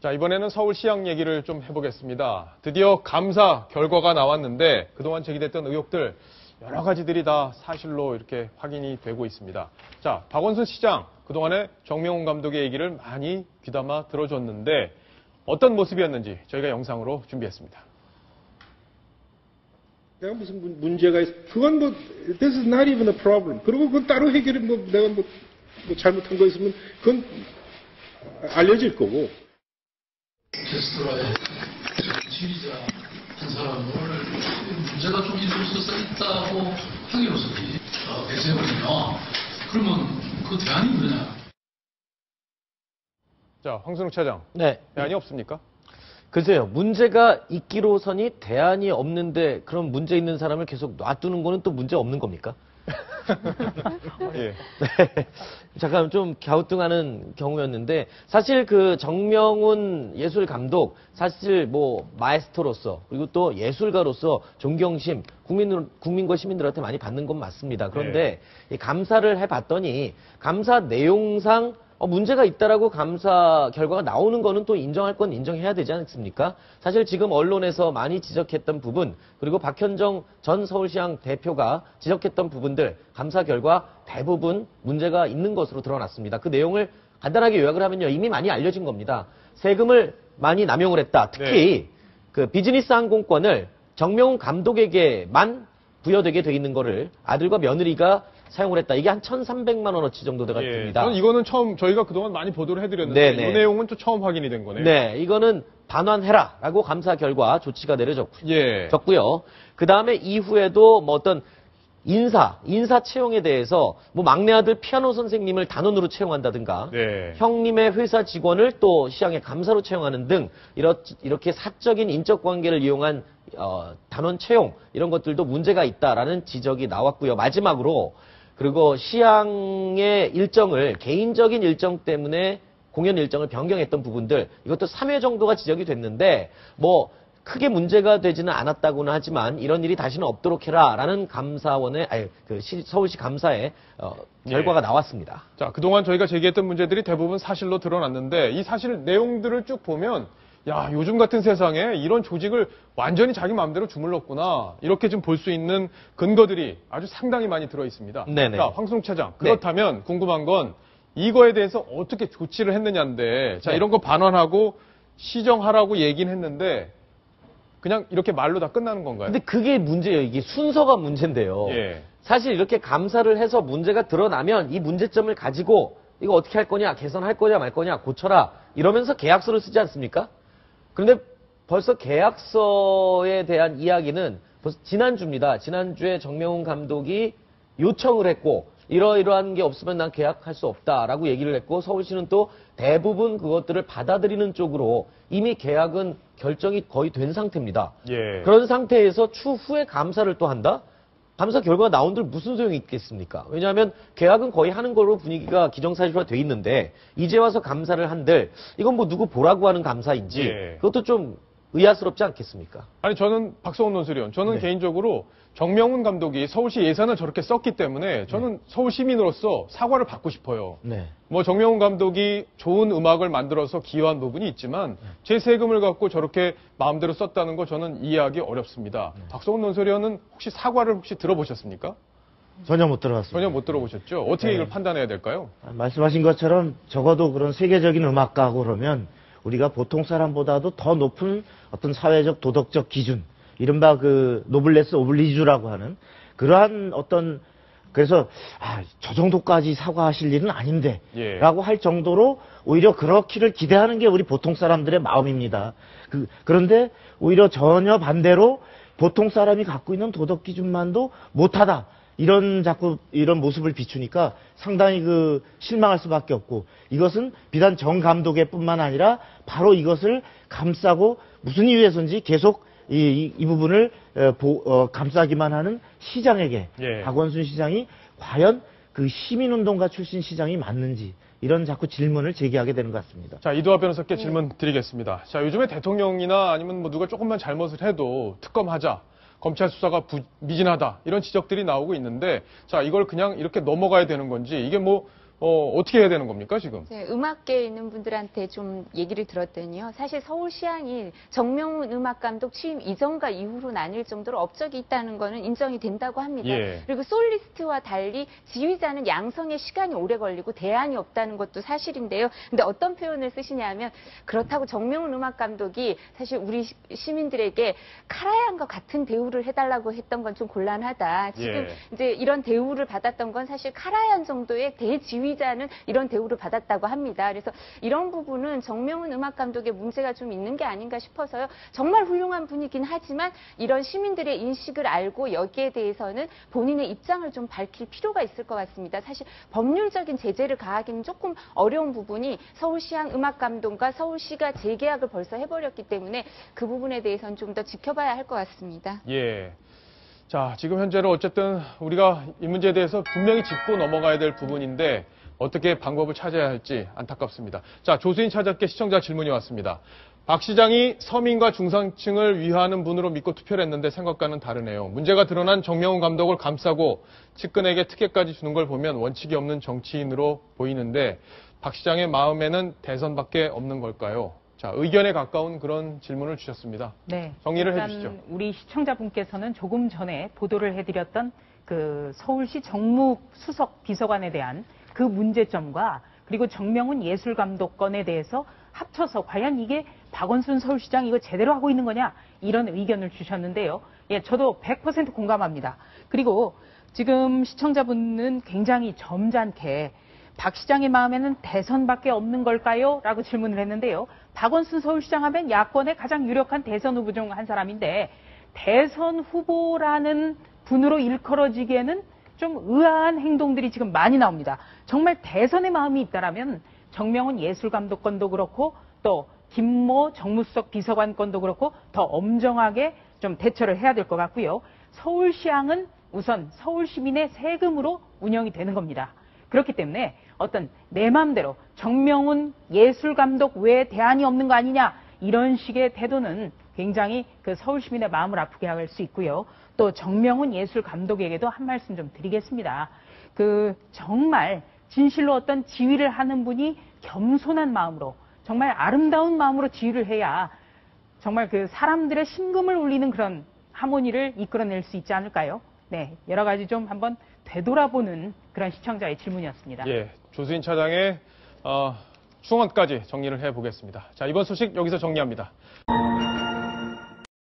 자, 이번에는 서울시향 얘기를 좀 해보겠습니다. 드디어 감사 결과가 나왔는데 그동안 제기됐던 의혹들 여러 가지들이 다 사실로 이렇게 확인이 되고 있습니다. 자, 박원순 시장 그동안에 정명훈 감독의 얘기를 많이 귀담아 들어줬는데 어떤 모습이었는지 저희가 영상으로 준비했습니다. 내가 무슨 문제가 있어. 그건 뭐, this is not even a problem. 그리고 그건 따로 해결이 내가 잘못한 거 있으면 그건 알려질 거고. 게스트라의 지휘자 한 사람을 문제가 좀 있을 수 있다고 하기로서지 내세우냐. 그러면 그 대안이 뭐냐. 자, 황순욱 차장. 네. 대안이 없습니까? 글쎄요. 문제가 있기로서니 대안이 없는데 그럼 문제 있는 사람을 계속 놔두는 거는 또 문제 없는 겁니까? 예. 네. 잠깐 좀 갸우뚱하는 경우였는데 사실 그 정명훈 예술 감독 사실 뭐 마에스토로서 그리고 또 예술가로서 존경심 국민과 시민들한테 많이 받는 건 맞습니다. 그런데 이 감사를 해봤더니 감사 내용상 문제가 있다라고 감사 결과가 나오는 거는 또 인정할 건 인정해야 되지 않습니까? 사실 지금 언론에서 많이 지적했던 부분, 그리고 박현정 전 서울시장 대표가 지적했던 부분들, 감사 결과 대부분 문제가 있는 것으로 드러났습니다. 그 내용을 간단하게 요약을 하면요. 이미 많이 알려진 겁니다. 세금을 많이 남용을 했다. 특히 그 비즈니스 항공권을 정명훈 감독에게만 부여되게 돼 있는 거를 아들과 며느리가 사용을 했다. 이게 한 1,300만 원어치 정도 돼가 됩니다. 저는 이거는 처음 저희가 그동안 많이 보도를 해드렸는데 이 내용은 또 처음 확인이 된 거네요. 네, 이거는 반환해라라고 감사 결과 조치가 내려졌고요. 그 다음에 이후에도 뭐 어떤 인사 채용에 대해서 뭐 막내 아들 피아노 선생님을 단원으로 채용한다든가 형님의 회사 직원을 또 시장의 감사로 채용하는 등 이렇게 사적인 인적 관계를 이용한 단원 채용 이런 것들도 문제가 있다라는 지적이 나왔고요. 마지막으로 그리고 시향의 일정을 개인적인 일정 때문에 공연 일정을 변경했던 부분들 이것도 3회 정도가 지적이 됐는데 뭐 크게 문제가 되지는 않았다고는 하지만 이런 일이 다시는 없도록 해라라는 감사원의 서울시 감사의 결과가 나왔습니다. 자, 그동안 저희가 제기했던 문제들이 대부분 사실로 드러났는데 이 사실 내용들을 쭉 보면 야, 요즘 같은 세상에 이런 조직을 완전히 자기 마음대로 주물렀구나. 이렇게 좀 볼 수 있는 근거들이 아주 상당히 많이 들어 있습니다. 네네. 자, 황순욱 차장. 그렇다면 궁금한 건 이거에 대해서 어떻게 조치를 했느냐인데 자, 이런 거 반환하고 시정하라고 얘기는 했는데 그냥 이렇게 말로 다 끝나는 건가요? 근데 그게 문제예요. 이게 순서가 문제인데요. 사실 이렇게 감사를 해서 문제가 드러나면 이 문제점을 가지고 이거 어떻게 할 거냐, 개선할 거냐 말 거냐, 고쳐라 이러면서 계약서를 쓰지 않습니까? 그런데 벌써 계약서에 대한 이야기는 벌써 지난주입니다. 지난주에 정명훈 감독이 요청을 했고 이러이러한 게 없으면 난 계약할 수 없다라고 얘기를 했고 서울시는 또 대부분 그것들을 받아들이는 쪽으로 이미 계약은 결정이 거의 된 상태입니다. 그런 상태에서 추후에 감사를 또 한다? 감사 결과가 나온들 무슨 소용이 있겠습니까? 왜냐하면 계약은 거의 하는 걸로 분위기가 기정사실화 돼 있는데 이제 와서 감사를 한들 이건 뭐 누구 보라고 하는 감사인지 그것도 좀 의아스럽지 않겠습니까? 아니 저는 박성훈 논술위원 저는 개인적으로 정명훈 감독이 서울시 예산을 저렇게 썼기 때문에 저는 서울 시민으로서 사과를 받고 싶어요. 뭐 정명훈 감독이 좋은 음악을 만들어서 기여한 부분이 있지만 제 세금을 갖고 저렇게 마음대로 썼다는 거 저는 이해하기 어렵습니다. 박성훈 논술위원은 혹시 사과를 혹시 들어보셨습니까? 전혀 못 들어봤습니다. 전혀 못 들어보셨죠? 어떻게 이걸 판단해야 될까요? 말씀하신 것처럼 적어도 그런 세계적인 음악가고 그러면 우리가 보통 사람보다도 더 높은 어떤 사회적 도덕적 기준, 이른바 그 노블레스 오블리주라고 하는 그러한 어떤 그래서 저 정도까지 사과하실 일은 아닌데 라고 할 정도로 오히려 그렇기를 기대하는 게 우리 보통 사람들의 마음입니다. 그런데 오히려 전혀 반대로 보통 사람이 갖고 있는 도덕 기준만도 못하다. 자꾸 이런 모습을 비추니까 상당히 실망할 수밖에 없고 이것은 비단 정 감독의 뿐만 아니라 바로 이것을 감싸고 무슨 이유에서인지 계속 이 부분을 감싸기만 하는 시장에게 박원순 시장이 과연 그 시민운동가 출신 시장이 맞는지 이런 자꾸 질문을 제기하게 되는 것 같습니다. 자, 이두하 변호사께 질문 드리겠습니다. 자, 요즘에 대통령이나 아니면 뭐 누가 조금만 잘못을 해도 특검하자. 검찰 수사가 미진하다 이런 지적들이 나오고 있는데 자 이걸 그냥 이렇게 넘어가야 되는 건지 이게 뭐 어떻게 해야 되는 겁니까, 지금? 네, 음악계에 있는 분들한테 좀 얘기를 들었더니요. 사실 서울시향이 정명훈 음악감독 취임 이전과 이후로 나뉠 정도로 업적이 있다는 거는 인정이 된다고 합니다. 예. 그리고 솔리스트와 달리 지휘자는 양성에 시간이 오래 걸리고 대안이 없다는 것도 사실인데요. 근데 어떤 표현을 쓰시냐면 그렇다고 정명훈 음악감독이 사실 우리 시민들에게 카라얀과 같은 대우를 해달라고 했던 건 좀 곤란하다. 지금 이제 이런 대우를 받았던 건 사실 카라얀 정도의 대지휘자는 이런 대우를 받았다고 합니다. 그래서 이런 부분은 정명훈 음악감독의 문제가 좀 있는 게 아닌가 싶어서요. 정말 훌륭한 분이긴 하지만 이런 시민들의 인식을 알고 여기에 대해서는 본인의 입장을 좀 밝힐 필요가 있을 것 같습니다. 사실 법률적인 제재를 가하기는 조금 어려운 부분이 서울시향 음악감독과 서울시가 재계약을 벌써 해버렸기 때문에 그 부분에 대해서는 좀 더 지켜봐야 할 것 같습니다. 예. 자, 지금 현재로 어쨌든 우리가 이 문제에 대해서 분명히 짚고 넘어가야 될 부분인데 어떻게 방법을 찾아야 할지 안타깝습니다. 자, 조수인 차장께 시청자 질문이 왔습니다. 박 시장이 서민과 중산층을 위하는 분으로 믿고 투표를 했는데 생각과는 다르네요. 문제가 드러난 정명훈 감독을 감싸고 측근에게 특혜까지 주는 걸 보면 원칙이 없는 정치인으로 보이는데 박 시장의 마음에는 대선밖에 없는 걸까요? 자, 의견에 가까운 그런 질문을 주셨습니다. 네. 정리를 일단 해주시죠. 우리 시청자분께서는 조금 전에 보도를 해드렸던 그 서울시 정무수석 비서관에 대한 그 문제점과 그리고 정명훈 예술감독 건에 대해서 합쳐서 과연 이게 박원순 서울시장 이거 제대로 하고 있는 거냐 이런 의견을 주셨는데요. 예, 저도 100% 공감합니다. 그리고 지금 시청자분은 굉장히 점잖게 박 시장의 마음에는 대선밖에 없는 걸까요? 라고 질문을 했는데요. 박원순 서울시장 하면 야권의 가장 유력한 대선 후보 중 한 사람인데 대선 후보라는 분으로 일컬어지기에는 좀 의아한 행동들이 지금 많이 나옵니다. 정말 대선의 마음이 있다라면 정명훈 예술감독 건도 그렇고 또 김모 정무수석 비서관 건도 그렇고 더 엄정하게 좀 대처를 해야 될 것 같고요. 서울시향은 우선 서울 시민의 세금으로 운영이 되는 겁니다. 그렇기 때문에 어떤 내 마음대로 정명훈 예술감독 외에 대안이 없는 거 아니냐 이런 식의 태도는 굉장히 그 서울 시민의 마음을 아프게 할 수 있고요. 또 정명훈 예술감독에게도 한 말씀 좀 드리겠습니다. 그 정말 진실로 어떤 지휘를 하는 분이 겸손한 마음으로 정말 아름다운 마음으로 지휘를 해야 정말 그 사람들의 심금을 울리는 그런 하모니를 이끌어낼 수 있지 않을까요? 네, 여러 가지 좀 한번 되돌아보는 그런 시청자의 질문이었습니다. 예, 조수인 차장의 충원까지 정리를 해보겠습니다. 자, 이번 소식 여기서 정리합니다.